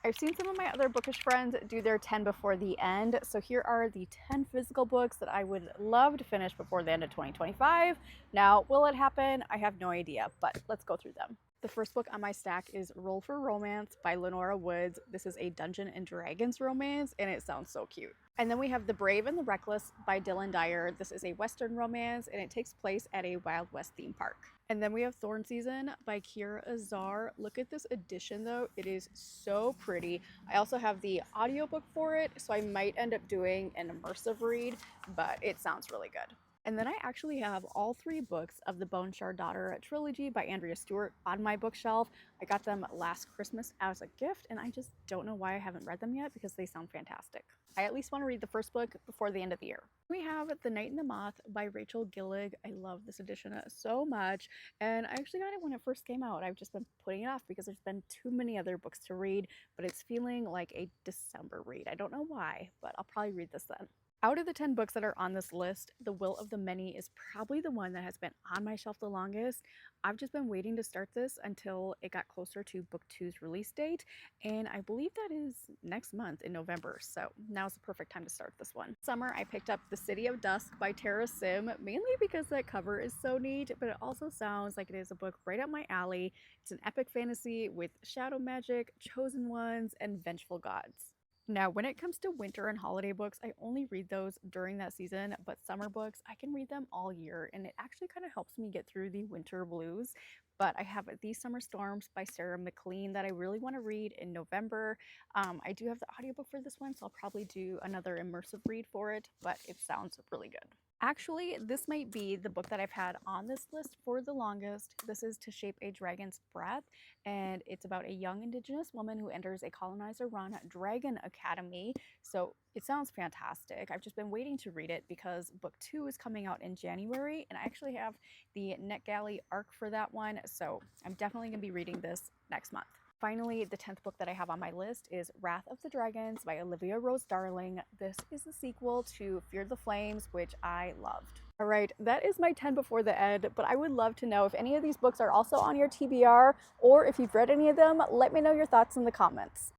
I've seen some of my other bookish friends do their 10 before the end, so here are the 10 physical books that I would love to finish before the end of 2025. Now, will it happen? I have no idea, but let's go through them. The first book on my stack is Roll for Romance by Lenora Woods. This is a Dungeons and Dragons romance, and it sounds so cute. And then we have The Brave and the Reckless by Dylan Dyer. This is a Western romance, and it takes place at a Wild West theme park. And then we have Thorn Season by Kira Azar. Look at this edition though, it is so pretty. I also have the audiobook for it, so I might end up doing an immersive read, but it sounds really good. And then I actually have all three books of the Bone Shard Daughter trilogy by Andrea Stewart on my bookshelf. I got them last Christmas as a gift, and I just don't know why I haven't read them yet because they sound fantastic. I at least want to read the first book before the end of the year. We have The Night and the Moth by Rachel Gillig. I love this edition so much, and I actually got it when it first came out. I've just been putting it off because there's been too many other books to read, but it's feeling like a December read. I don't know why, but I'll probably read this then. Out of the 10 books that are on this list, The Will of the Many is probably the one that has been on my shelf the longest. I've just been waiting to start this until it got closer to book two's release date, and I believe that is next month in November, so now's the perfect time to start this one. Summer, I picked up The City of Dusk by Tara Sim, mainly because that cover is so neat, but it also sounds like it is a book right up my alley. It's an epic fantasy with shadow magic, chosen ones, and vengeful gods. Now, when it comes to winter and holiday books, I only read those during that season, but summer books, I can read them all year, and it actually kind of helps me get through the winter blues. But I have These Summer Storms by Sarah McLean that I really want to read in November. I do have the audiobook for this one, so I'll probably do another immersive read for it, but it sounds really good. Actually, this might be the book that I've had on this list for the longest. This is To Shape a Dragon's Breath, and it's about a young Indigenous woman who enters a colonizer-run dragon academy. So it sounds fantastic. I've just been waiting to read it because book two is coming out in January, and I actually have the NetGalley arc for that one, so I'm definitely going to be reading this next month. Finally, the 10th book that I have on my list is Wrath of the Dragons by Olivia Rose Darling. This is the sequel to Fear the Flames, which I loved. All right, that is my 10 before the end, but I would love to know if any of these books are also on your TBR, or if you've read any of them, let me know your thoughts in the comments.